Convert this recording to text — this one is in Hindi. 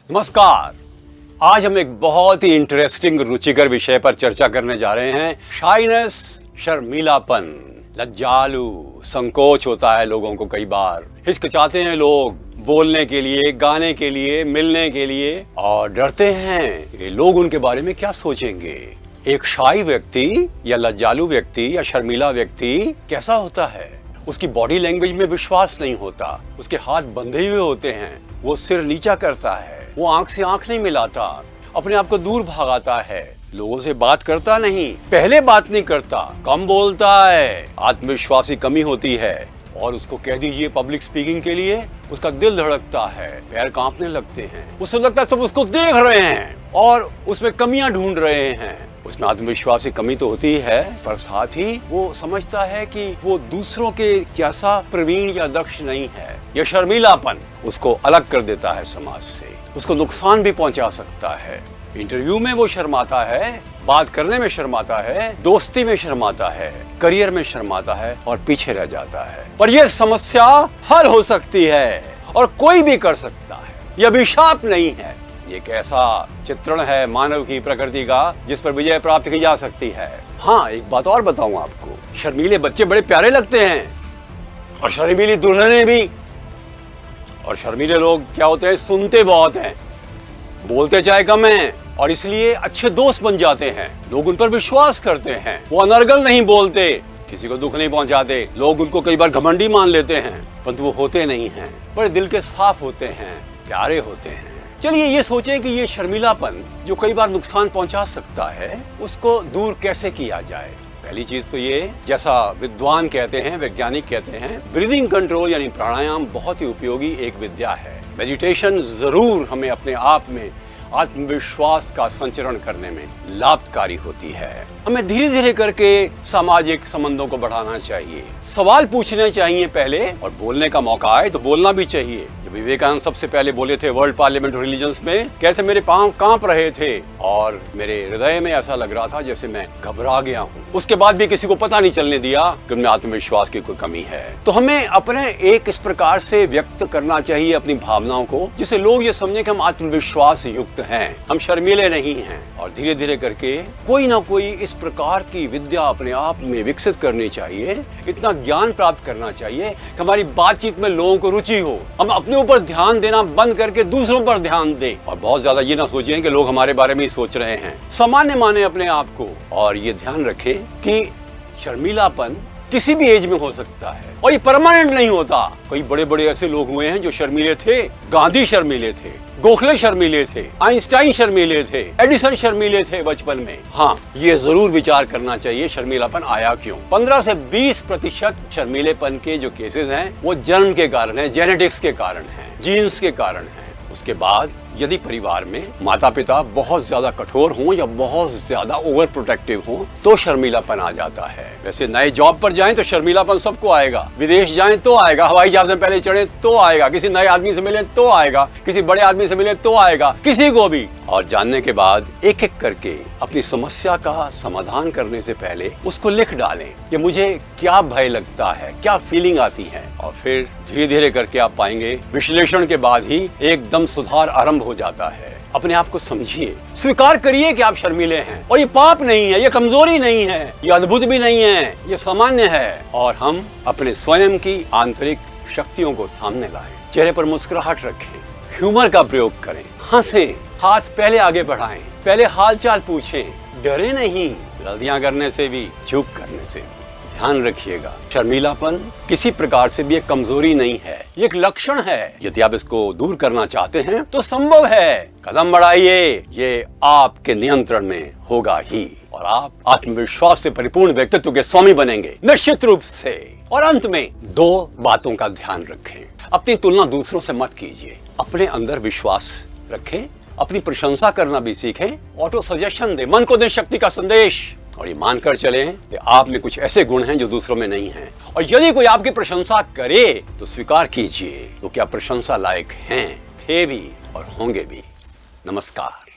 नमस्कार। आज हम एक बहुत ही इंटरेस्टिंग रुचिकर विषय पर चर्चा करने जा रहे हैं। शाइनेस, शर्मीलापन, लज्जालू, संकोच होता है लोगों को। कई बार हिचकिचाते हैं लोग बोलने के लिए, गाने के लिए, मिलने के लिए, और डरते हैं ये लोग उनके बारे में क्या सोचेंगे। एक शाई व्यक्ति या लज्जालू व्यक्ति या शर्मीला व्यक्ति कैसा होता है? उसकी बॉडी लैंग्वेज में विश्वास नहीं होता, उसके हाथ बंधे हुए होते हैं, वो सिर नीचा करता है, वो आंख से आंख नहीं मिलाता, अपने आप को दूर भागाता है, लोगों से बात करता नहीं, पहले बात नहीं करता, कम बोलता है, आत्मविश्वास की कमी होती है। और उसको कह दीजिए पब्लिक स्पीकिंग के लिए, उसका दिल धड़कता है, पैर कांपने लगते हैं, उससे लगता है सब उसको देख रहे हैं और उसमें कमियां ढूंढ रहे हैं। उसमें आत्मविश्वास की कमी तो होती है, पर साथ ही वो समझता है कि वो दूसरों के जैसा प्रवीण या दक्ष नहीं है। यह शर्मीलापन उसको अलग कर देता है समाज से, उसको नुकसान भी पहुंचा सकता है। इंटरव्यू में वो शर्माता है, बात करने में शर्माता है, दोस्ती में शर्माता है, करियर में शर्माता है और पीछे रह जाता है। पर यह समस्या हल हो सकती है और कोई भी कर सकता है। यह अभिशाप नहीं है, एक ऐसा चित्रण है मानव की प्रकृति का जिस पर विजय प्राप्त की जा सकती है। हाँ, एक बात और बताऊं आपको, शर्मीले बच्चे बड़े प्यारे लगते हैं और शर्मीली दुल्हनें भी। और शर्मीले लोग क्या होते हैं, सुनते बहुत हैं, बोलते चाहे कम हैं और इसलिए अच्छे दोस्त बन जाते हैं। लोग उन पर विश्वास करते हैं, वो अनर्गल नहीं बोलते, किसी को दुख नहीं पहुंचाते। लोग उनको कई बार घमंडी मान लेते हैं, परंतु वो होते नहीं हैं, बड़े दिल के साफ होते हैं, प्यारे होते हैं। चलिए ये सोचें कि ये शर्मीलापन जो कई बार नुकसान पहुंचा सकता है, उसको दूर कैसे किया जाए। पहली चीज तो ये, जैसा विद्वान कहते हैं, वैज्ञानिक कहते हैं, ब्रीदिंग कंट्रोल यानी प्राणायाम बहुत ही उपयोगी एक विद्या है। मेडिटेशन जरूर हमें अपने आप में आत्मविश्वास का संचरण करने में लाभकारी होती है। हमें धीरे धीरे करके सामाजिक संबंधों को बढ़ाना चाहिए, सवाल पूछने चाहिए पहले, और बोलने का मौका आए तो बोलना भी चाहिए। जब विवेकानंद सबसे पहले बोले थे वर्ल्ड पार्लियामेंट ऑफ रिलीजन्स में, कहते मेरे पांव कांप रहे थे और मेरे हृदय में ऐसा लग रहा था जैसे मैं घबरा गया हूँ। उसके बाद भी किसी को पता नहीं चलने दिया कि उनमें आत्मविश्वास की कोई कमी है। तो हमें अपने एक इस प्रकार से व्यक्त करना चाहिए अपनी भावनाओं को, जिससे लोग ये समझें कि हम आत्मविश्वास युक्त हैं, हम शर्मीले नहीं हैं। और धीरे धीरे करके कोई ना कोई इस प्रकार की विद्या अपने आप में विकसित करनी चाहिए, इतना ज्ञान प्राप्त करना चाहिए कि हमारी बातचीत में लोगों को रुचि हो, हम अपने ऊपर ध्यान देना बंद करके दूसरों पर ध्यान दें। और बहुत ज्यादा ये ना सोचें कि लोग हमारे बारे में ही सोच रहे हैं, सामान्य माने अपने आप को। और ये ध्यान रखें कि शर्मीलापन किसी भी एज में हो सकता है और ये परमानेंट नहीं होता। कई बड़े बड़े ऐसे लोग हुए हैं जो शर्मीले थे। गांधी शर्मीले थे, गोखले शर्मीले थे, आइंस्टाइन शर्मीले थे, एडिसन शर्मीले थे बचपन में। हाँ, ये जरूर विचार करना चाहिए शर्मीलापन आया क्यों। 15 से 20% शर्मीलेपन के जो केसेस हैं वो जन्म के कारण है, जेनेटिक्स के कारण है, जीन्स के कारण है। उसके बाद यदि परिवार में माता पिता बहुत ज्यादा कठोर हों या बहुत ज्यादा ओवर प्रोटेक्टिव हों तो शर्मीलापन आ जाता है। वैसे नए जॉब पर जाएं तो शर्मीलापन सबको आएगा, विदेश जाएं तो आएगा, हवाई जहाज में पहले चढ़े तो आएगा, किसी नए आदमी से मिले तो आएगा, किसी बड़े आदमी से मिले तो आएगा, किसी को भी। और जानने के बाद एक एक करके अपनी समस्या का समाधान करने से पहले उसको लिख डालें कि मुझे क्या भय लगता है, क्या फीलिंग आती है, और फिर धीरे धीरे करके आप पाएंगे विश्लेषण के बाद ही एकदम सुधार आरंभ हो जाता है। अपने आप को समझिए, स्वीकार करिए कि आप शर्मीले हैं, और ये पाप नहीं है, ये कमजोरी नहीं है, ये अद्भुत भी नहीं है, ये सामान्य है। और हम अपने स्वयं की आंतरिक शक्तियों को सामने लाएं, चेहरे पर मुस्कुराहट रखें, ह्यूमर का प्रयोग करें, हंसें, हाथ पहले आगे बढ़ाएं, पहले हालचाल पूछें, डरे नहीं, गलतियां करने से भी, चूक करने से भी। ध्यान रखिएगा, शर्मीलापन किसी प्रकार से भी एक कमजोरी नहीं है, ये एक लक्षण है। यदि आप इसको दूर करना चाहते हैं तो संभव है, कदम बढ़ाइए, ये आपके नियंत्रण में होगा ही और आप आत्मविश्वास से परिपूर्ण व्यक्तित्व के स्वामी बनेंगे निश्चित रूप से। और अंत में 2 बातों का ध्यान रखें, अपनी तुलना दूसरों से मत कीजिए, अपने अंदर विश्वास रखें, अपनी प्रशंसा करना भी सीखें, ऑटो सजेशन दे, मन को दे शक्ति का संदेश, और ये मानकर चलें कि आप में कुछ ऐसे गुण हैं जो दूसरों में नहीं हैं। और यदि कोई आपकी प्रशंसा करे तो स्वीकार कीजिए, तो क्या प्रशंसा लायक हैं, थे भी और होंगे भी। नमस्कार।